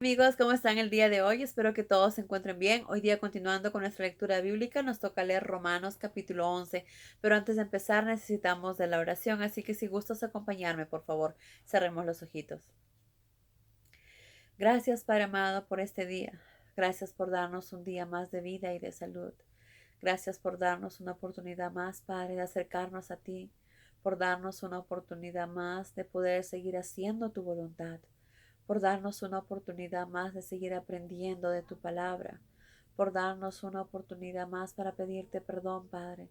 Amigos, ¿cómo están el día de hoy? Espero que todos se encuentren bien. Hoy día, continuando con nuestra lectura bíblica, nos toca leer Romanos capítulo 11. Pero antes de empezar necesitamos de la oración, así que si gustas acompañarme, por favor, cerremos los ojitos. Gracias, Padre amado, por este día. Gracias por darnos un día más de vida y de salud. Gracias por darnos una oportunidad más, Padre, de acercarnos a ti, por darnos una oportunidad más de poder seguir haciendo tu voluntad, por darnos una oportunidad más de seguir aprendiendo de tu palabra, por darnos una oportunidad más para pedirte perdón, Padre.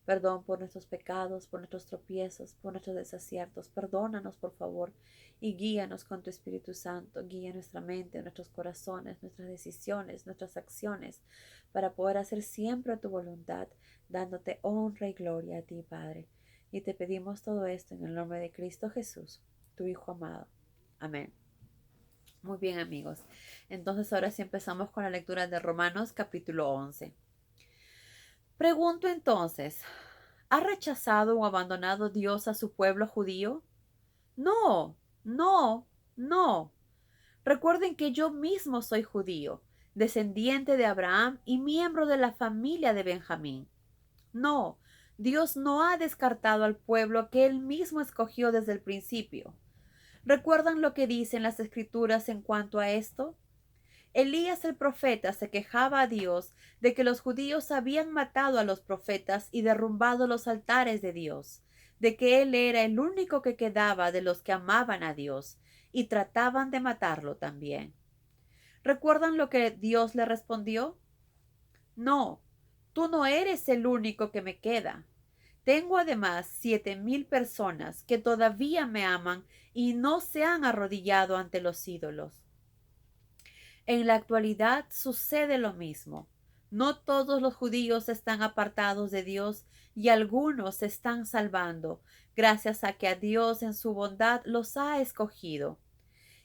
Perdón por nuestros pecados, por nuestros tropiezos, por nuestros desaciertos. Perdónanos, por favor, y guíanos con tu Espíritu Santo. Guía nuestra mente, nuestros corazones, nuestras decisiones, nuestras acciones, para poder hacer siempre tu voluntad, dándote honra y gloria a ti, Padre. Y te pedimos todo esto en el nombre de Cristo Jesús, tu Hijo amado. Amén. Muy bien, amigos. Entonces ahora sí empezamos con la lectura de Romanos capítulo 11. Pregunto entonces, ¿ha rechazado o abandonado Dios a su pueblo judío? No, no, no. Recuerden que yo mismo soy judío, descendiente de Abraham y miembro de la familia de Benjamín. No, Dios no ha descartado al pueblo que él mismo escogió desde el principio. ¿Recuerdan lo que dicen las escrituras en cuanto a esto? Elías el profeta se quejaba a Dios de que los judíos habían matado a los profetas y derrumbado los altares de Dios, de que él era el único que quedaba de los que amaban a Dios, y trataban de matarlo también. ¿Recuerdan lo que Dios le respondió? No, tú no eres el único que me queda. Tengo además 7,000 personas que todavía me aman y no se han arrodillado ante los ídolos. En la actualidad sucede lo mismo. No todos los judíos están apartados de Dios y algunos se están salvando, gracias a que a Dios en su bondad los ha escogido.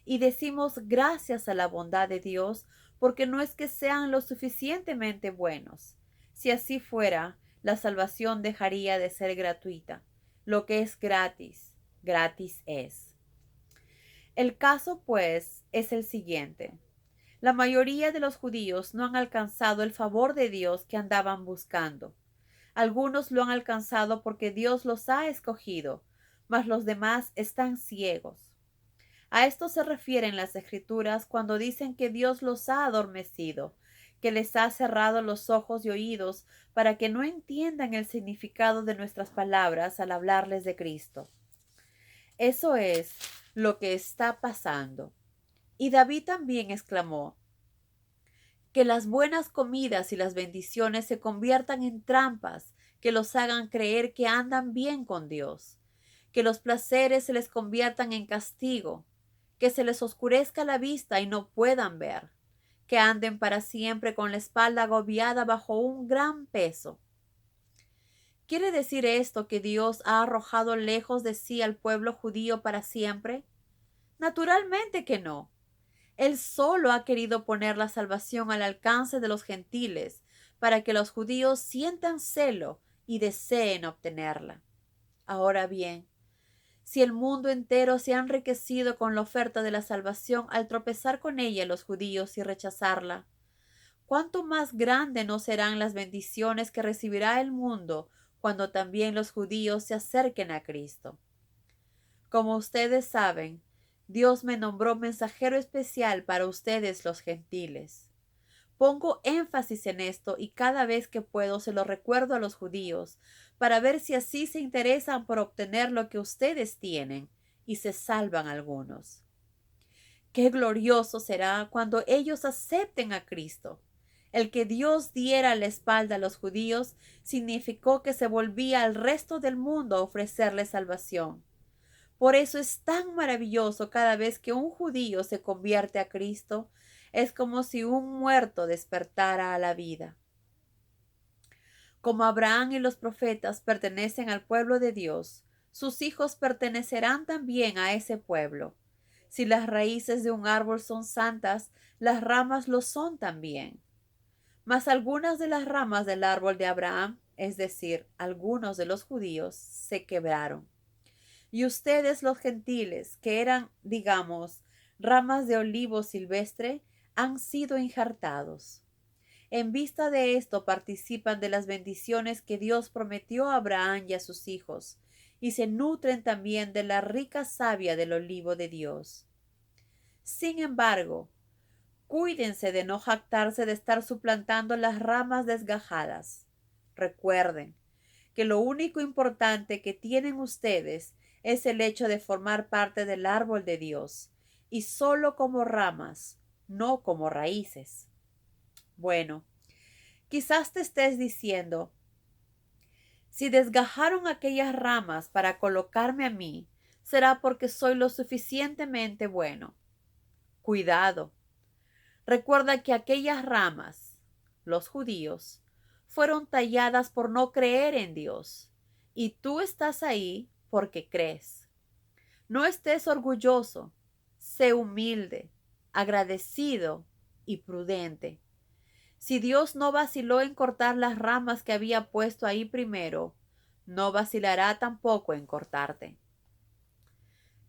Y decimos gracias a la bondad de Dios porque no es que sean lo suficientemente buenos. Si así fuera, la salvación dejaría de ser gratuita. Lo que es gratis, gratis es. El caso, pues, es el siguiente. La mayoría de los judíos no han alcanzado el favor de Dios que andaban buscando. Algunos lo han alcanzado porque Dios los ha escogido, mas los demás están ciegos. A esto se refieren las Escrituras cuando dicen que Dios los ha adormecido, que les ha cerrado los ojos y oídos para que no entiendan el significado de nuestras palabras al hablarles de Cristo. Eso es lo que está pasando. Y David también exclamó: que las buenas comidas y las bendiciones se conviertan en trampas que los hagan creer que andan bien con Dios, que los placeres se les conviertan en castigo, que se les oscurezca la vista y no puedan ver, que anden para siempre con la espalda agobiada bajo un gran peso. ¿Quiere decir esto que Dios ha arrojado lejos de sí al pueblo judío para siempre? Naturalmente que no. Él solo ha querido poner la salvación al alcance de los gentiles, para que los judíos sientan celo y deseen obtenerla. Ahora bien, si el mundo entero se ha enriquecido con la oferta de la salvación al tropezar con ella los judíos y rechazarla, ¿cuánto más grandes no serán las bendiciones que recibirá el mundo cuando también los judíos se acerquen a Cristo? Como ustedes saben, Dios me nombró mensajero especial para ustedes los gentiles. Pongo énfasis en esto y cada vez que puedo se lo recuerdo a los judíos, para ver si así se interesan por obtener lo que ustedes tienen y se salvan algunos. Qué glorioso será cuando ellos acepten a Cristo. El que Dios diera la espalda a los judíos significó que se volvía al resto del mundo a ofrecerles salvación. Por eso es tan maravilloso cada vez que un judío se convierte a Cristo. Es como si un muerto despertara a la vida. Como Abraham y los profetas pertenecen al pueblo de Dios, sus hijos pertenecerán también a ese pueblo. Si las raíces de un árbol son santas, las ramas lo son también. Mas algunas de las ramas del árbol de Abraham, es decir, algunos de los judíos, se quebraron. Y ustedes los gentiles, que eran, digamos, ramas de olivo silvestre han sido injertados. En vista de esto participan de las bendiciones que Dios prometió a Abraham y a sus hijos, y se nutren también de la rica savia del olivo de Dios. Sin embargo, cuídense de no jactarse de estar suplantando las ramas desgajadas. Recuerden que lo único importante que tienen ustedes es el hecho de formar parte del árbol de Dios, y solo como ramas, no como raíces. Bueno, quizás te estés diciendo, si desgajaron aquellas ramas para colocarme a mí, será porque soy lo suficientemente bueno. Cuidado. Recuerda que aquellas ramas, los judíos, fueron talladas por no creer en Dios, y tú estás ahí porque crees. No estés orgulloso, sé humilde, agradecido y prudente. Si Dios no vaciló en cortar las ramas que había puesto ahí primero, no vacilará tampoco en cortarte.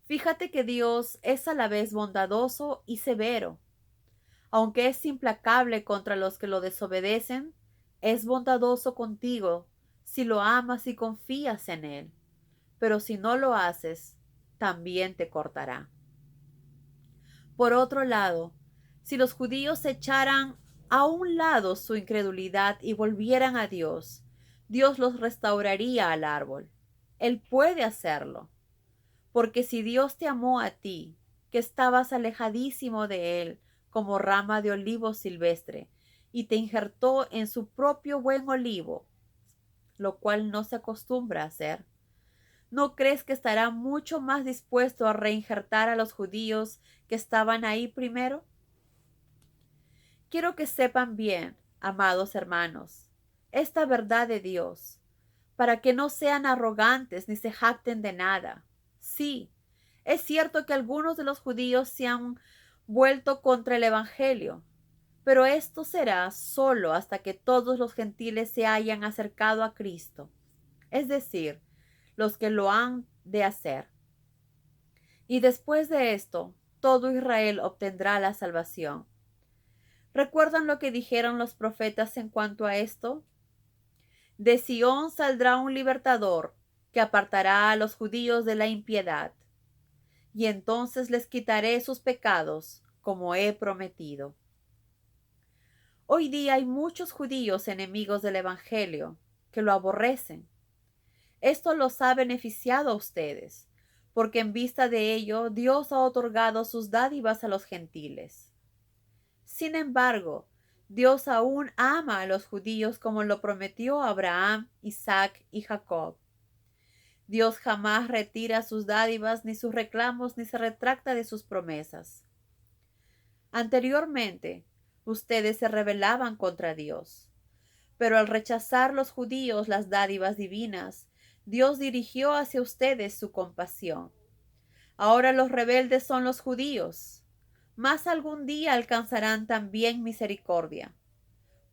Fíjate que Dios es a la vez bondadoso y severo. Aunque es implacable contra los que lo desobedecen, es bondadoso contigo si lo amas y confías en Él. Pero si no lo haces, también te cortará. Por otro lado, si los judíos echaran a un lado su incredulidad y volvieran a Dios, Dios los restauraría al árbol. Él puede hacerlo, porque si Dios te amó a ti, que estabas alejadísimo de Él, como rama de olivo silvestre, y te injertó en su propio buen olivo, lo cual no se acostumbra a hacer, ¿no crees que estará mucho más dispuesto a reinjertar a los judíos que estaban ahí primero? Quiero que sepan bien, amados hermanos, esta verdad de Dios, para que no sean arrogantes ni se jacten de nada. Sí, es cierto que algunos de los judíos se han vuelto contra el Evangelio, pero esto será solo hasta que todos los gentiles se hayan acercado a Cristo, es decir, los que lo han de hacer. Y después de esto, todo Israel obtendrá la salvación. ¿Recuerdan lo que dijeron los profetas en cuanto a esto? De Sión saldrá un libertador que apartará a los judíos de la impiedad, y entonces les quitaré sus pecados, como he prometido. Hoy día hay muchos judíos enemigos del Evangelio que lo aborrecen. Esto los ha beneficiado a ustedes, porque en vista de ello Dios ha otorgado sus dádivas a los gentiles. Sin embargo, Dios aún ama a los judíos como lo prometió a Abraham, Isaac y Jacob. Dios jamás retira sus dádivas ni sus reclamos ni se retracta de sus promesas. Anteriormente, ustedes se rebelaban contra Dios, pero al rechazar los judíos las dádivas divinas, Dios dirigió hacia ustedes su compasión. Ahora los rebeldes son los judíos, mas algún día alcanzarán también misericordia,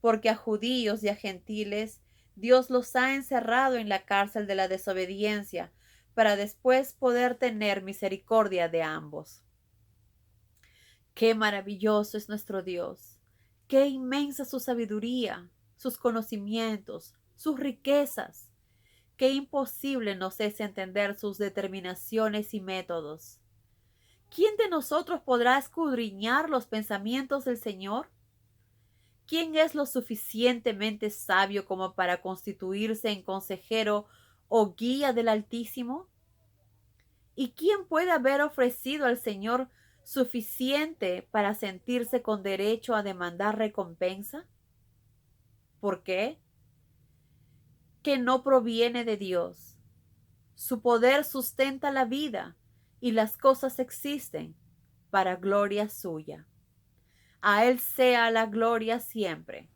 porque a judíos y a gentiles Dios los ha encerrado en la cárcel de la desobediencia, para después poder tener misericordia de ambos. Qué maravilloso es nuestro Dios, qué inmensa su sabiduría, sus conocimientos, sus riquezas. Qué imposible nos es entender sus determinaciones y métodos. ¿Quién de nosotros podrá escudriñar los pensamientos del Señor? ¿Quién es lo suficientemente sabio como para constituirse en consejero o guía del Altísimo? ¿Y quién puede haber ofrecido al Señor suficiente para sentirse con derecho a demandar recompensa? ¿Por qué? Que no proviene de Dios. Su poder sustenta la vida y las cosas existen para gloria suya. A Él sea la gloria siempre.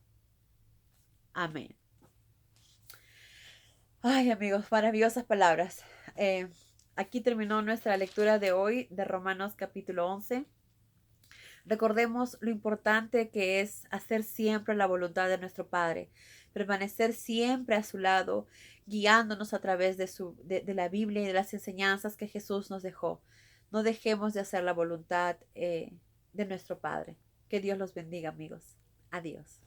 Amén. Ay, amigos, maravillosas palabras. Aquí terminó nuestra lectura de hoy de Romanos capítulo 11. Recordemos lo importante que es hacer siempre la voluntad de nuestro Padre, permanecer siempre a su lado, guiándonos a través de la Biblia y de las enseñanzas que Jesús nos dejó. No dejemos de hacer la voluntad de nuestro Padre. Que Dios los bendiga, amigos. Adiós.